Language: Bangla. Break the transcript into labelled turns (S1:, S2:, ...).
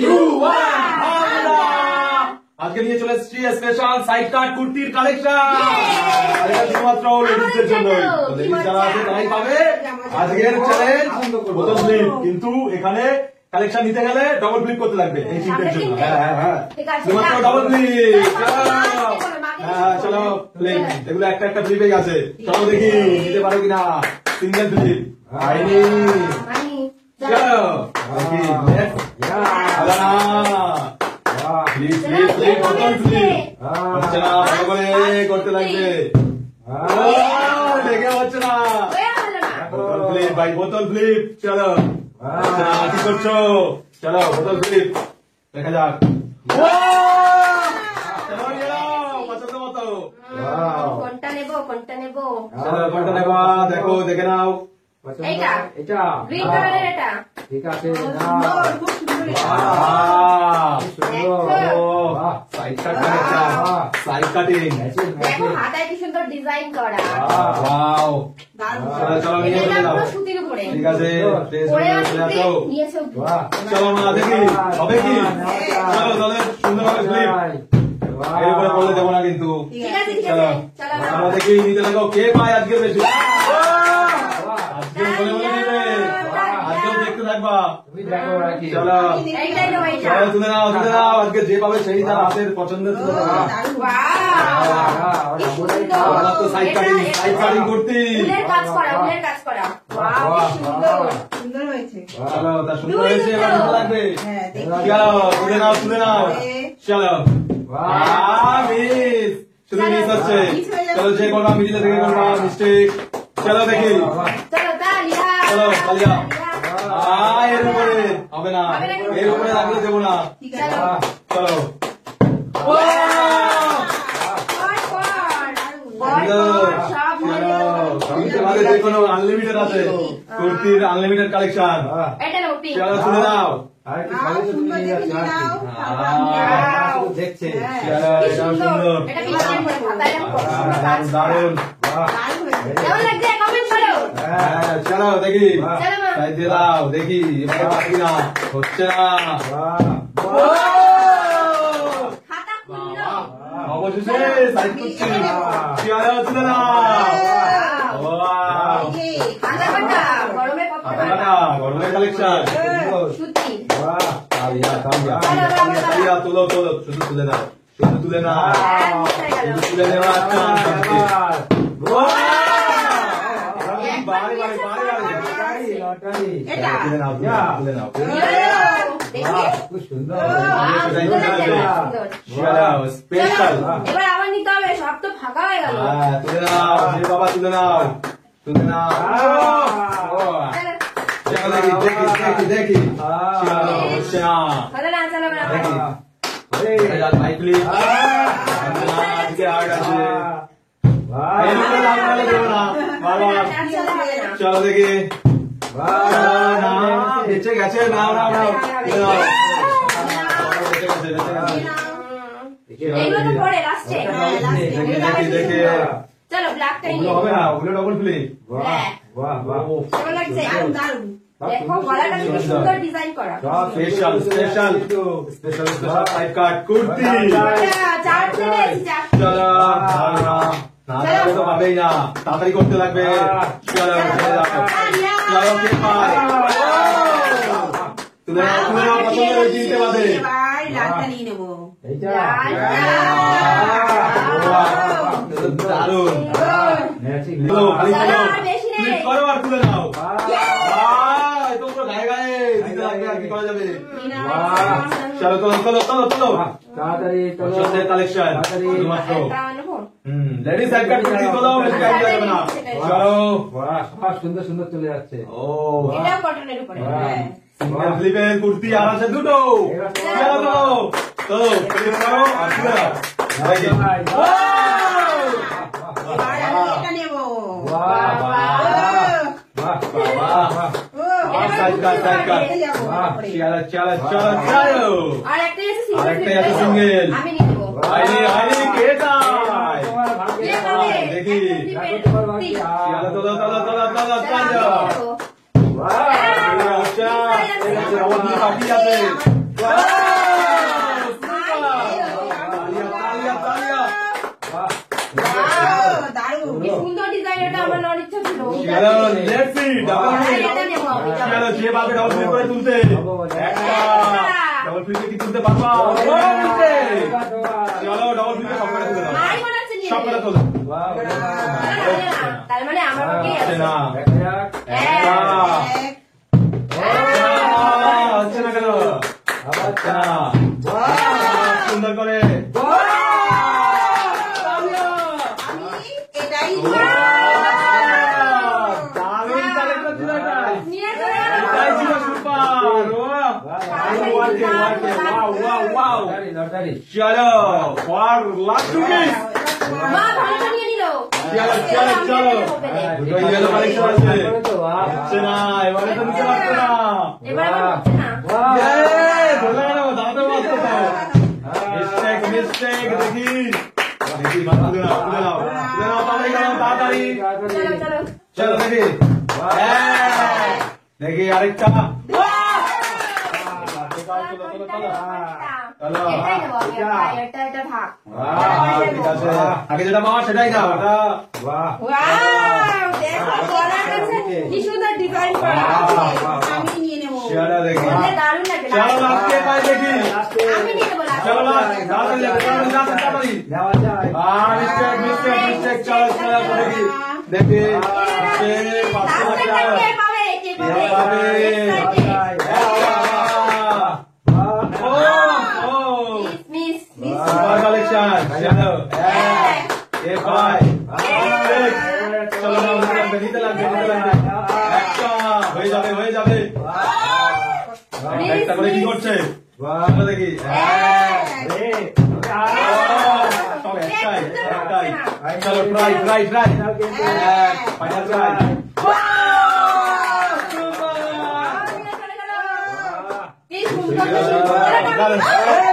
S1: 2 1 আজকে নিয়ে চলে এসেছি স্পেশাল সাইড কাট কুর্তির কালেকশন। এটা শুধুমাত্র লেডিসদের জন্য, লেডিস যারা আছে তারাই পাবে আজকের চ্যালেঞ্জ বোতল ফ্লিপ। কিন্তু এখানে কালেকশন নিতে গেলে ডবল ফ্লিপ করতে লাগবে এই চিন্তার জন্য। হ্যাঁ শুধুমাত্র ডবল ফ্লিপ। চলো ফ্লিপ, এগুলো একটা একটা ফ্লিপে গেছে। চলো দেখি নিতে পারো কিনা সিঙ্গেল ফ্লিপ। আইনি চলো দেখি ফ্লিপ ফ্লিপ ফ্লিপ বোতল ফ্লিপ হচ্ছে না, ভালো করে করতে লাগবে। দেখে হচ্ছে না, বোতল ফ্লিপ ভাই, বোতল ফ্লিপ। চলো কি করছো? চলো বোতল ফ্লিপ দেখা যাক। পছন্দ মতো
S2: কোনটা নেবো কোনটা নেবো?
S1: চলো কোনটা নেবা দেখো, দেখে নাও।
S2: এইটা এটা গ্রিন কালারের, এটা
S3: ঠিক আছে।
S1: সাইড কাট কালেকশন, সাইড কাটিং।
S2: দেখো হাতায় কি সুন্দর ডিজাইন করা।
S1: ওয়াও, চলো চলো নিয়ে চলে যাও।
S2: সুতির উপরে
S1: ঠিক আছে,
S2: নিয়েছো।
S1: চলো না দেখি হবে কি। চলো তাহলে সুন্দরভাবে ফ্লিপ এর উপরে বলে দেবো না কিন্তু।
S2: ঠিক আছে ঠিক
S1: চলো
S2: আছে চলো
S1: আমরা দেখি নিতে লাগো কে পায় আজকে বেশি। আজকে বলে বলে নেবে, আজকেও দেখতে থাকবা। চলো
S2: এইটাই নাও, এইটা
S1: চলো তুলে নাও তুলে নাও। আজকে যে পাবে সেই তার হাতের পছন্দের তুলে নাও। আমরা তো সাইড কাটিং করতি।
S2: উলের কাজ করা, উলের কাজ করা। ওয়াও কি সুন্দর
S4: সুন্দর হয়েছে।
S1: চলো তা সুন্দর হয়েছে, এবার ভালো লাগবে। চলো তুলে নাও তুলে নাও। চলো মিস, শুধু মিস হচ্ছে। চলো যে করবা মিডিলে থেকে করবা মিস্টেক। চলো দেখি,
S2: চলো তালিয়া,
S1: চলো তালিয়া। এর উপরে হবে না, এর উপরে লাগলে দেবো না।
S2: চলো
S1: চলো কোনো আনলিমিটেড আছে, কুর্তির আনলিমিটেড কালেকশন।
S2: এটা নাও পিঙ্ক।
S1: চলো তুলে নাও।
S3: দেখছে
S1: চলো এটাও সুন্দর,
S2: এটা পিঙ্কের উপরে হাতায় রাখো।
S1: দারুন।
S2: কেমন লাগছে কমেন্ট করো।
S1: চলো দেখি,
S2: চলো মা।
S1: সাইড দিয়ে দাও দেখি এবারে পারবি না, হচ্ছে না।
S2: খাতা খুললো।
S1: অবশেষে সাইড করছি। চলো তুলে নাও।
S2: খাতা কাটা গরমে পকোড়া কাটা।
S1: গরমের কালেকশন।
S2: সুতি।
S1: তুলো তুলো, শুধু তুলে নাও, শুধু তুলে নাও, শুধু তুলে নেওয়া। তুলে নাও তুলে নাও।
S3: খুব সুন্দর।
S1: স্পেশাল।
S2: এবার আবার নিতে হবে, সব তো ফাঁকা হয়ে গেল।
S1: তুলে নাও বাবা, তুলে নাও তুলে নাও। চলো দেখি দেখি দেখি দেখি। চলো হচ্ছে না,
S2: চলো না চলো না।
S1: দেখি ভাই প্লিজ। আজকে আর্ট আছে, চলো দেখি। বেঁচে গেছে, নাও নাও নাও বেঁচে গেছে, বেঁচে গেছে।
S2: এইগুলো তো পরে লাস্টে।
S1: দেখে দেখে দেখে।
S2: চলো ব্ল্যাকটাই
S1: ওগুলো
S2: নিয়ে।
S1: হবে না, ওগুলো ডবল ফ্লিপ।
S2: কেমন লাগছে?
S4: দারুণ।
S2: দেখো গলাটা কি সুন্দর ডিজাইন করা।
S1: Special special special special side কাট কুর্তি।
S2: চার চলে এসেছে, চার।
S1: চলো না তাহলে তো পাবেই না, তাড়াতাড়ি করতে লাগবে। চলো চলে যাও। চলো কে পায়? তুলে নাও তুলে নাও, পছন্দ হয়েছে দিতে পারবে।
S4: এবার লালটা নিয়ে নেবো।
S1: দারুন। খালি ক্লিক করো আর তুলে নাও। তো পুরো গায়ে গায়ে দিতে লাগবে, আর কি করা যাবে। চলো চলো চলো চলো চলো
S3: তাড়াতাড়ি
S1: পছন্দের কালেকশন শুধুমাত্র।
S2: নেবো।
S1: লেডিস সাইড কাট কুর্তি তো দাও, বেশি গায়ে যাবে না। চলো
S3: সব সুন্দর সুন্দর চলে যাচ্ছে।
S1: ও
S2: এটাও কটনের উপরে।
S1: সিঙ্গেল ফ্লিপের কুর্তি আর আছে দুটো। চলো চলো ক্লিক করো আর তুলে নাও। দেখি।
S4: এবার আমি এটা নেবো।
S1: সাইড কাট সাইড কাট। চলো চলো চলো চলো।
S2: আর একটাই আছে সিঙ্গেল।
S1: আরেকটাই আছে সিঙ্গেল।
S2: আমি নিয়ে নেবো।
S1: আইনি আইনি কে চায়? দেখি। চলো চলো চলো চলো চলো চলো। বাকি আছে।
S4: দারুণ।
S2: কি সুন্দর ডিজাইন, এটা আমার নেওয়ার ইচ্ছা ছিল।
S1: চলো লেটস সি ডাবল
S2: আর এটা নেবো আমি,
S1: চলো যে পাবে ডাবল ফ্লিপ করে তুলতে একটা ডাবল ফ্লিপে কি তুলতে পারবা চলো ডাবল ফ্লিপে সব করে তুলে দাও
S2: মাই মনে হচ্ছে নিয়ে
S1: সব করে
S2: নেবে।
S1: তুলো
S2: তার মানে আমার পক্ষেই আছে।
S1: না
S3: দেখা যাক।
S1: একটা
S4: এক,
S1: হচ্ছে না কেন
S3: আবার
S1: আচ্ছা সুন্দর করে
S4: আমি এটাই
S1: দারুণ কালেকশন ছিল এটা
S2: নিয়ে চলে গেল।
S1: এটাই ছিল সুপার ওয়াও
S3: লটারি, লটারি।
S1: চলো ফর লাস্ট পিস
S2: মা ভালোটা নিয়ে নিল।
S1: চলো চলো দুটো ইয়েলো কালেকশন আছে
S3: তারপরে তো, বাহ,
S1: হচ্ছে না এবারে তো নিতে পারছো না
S2: এবার আমার হচ্ছে না।
S3: বাহ।
S1: ধরে গেল দাঁড়াতে পারছো তো মিস্টেক মিস্টেক দেখি দেখি মা তুলে নাও তুলে নাও তুলে নাও তাড়াতাড়ি
S2: চলো চলো।
S1: চলো দেখি দেখি আরেকটা
S2: এটাই নেবো আমি, এটা থাক।
S1: ঠিক আছে আগে যেটা পাওয়া সেটাই দাও ওটা
S3: বাহ।
S2: ওয়াও, দেখো গলার কাছে কি সুন্দর ডিজাইন করা আছে।
S4: আমি নিয়ে নেবো।
S1: চলো দেখি
S2: বললে দারুণ লাগে।
S1: চলো লাস্টে পাই দেখি
S2: আমি নিয়ে নেবো last।
S1: চলো তাড়াতাড়ি
S3: যাওয়া যায়।
S1: মিস্টেক মিস্টেক মিস্টেক চলো চলো দেখি দেখি মিস্টেক পাঁচশো
S2: Last
S1: টাকা
S2: কে পাবে, কে
S1: কে পাবে?
S2: মিস
S1: সুপার কালেকশন চলো এ ভাই চলো না নিতে লাগবে একটা হয়ে যাবে হয়ে যাবে একটা করে কি করছে চলো দেখি সব একটাই একটাই চলো try try try final try
S2: কি সুন্দর, কি সুন্দর।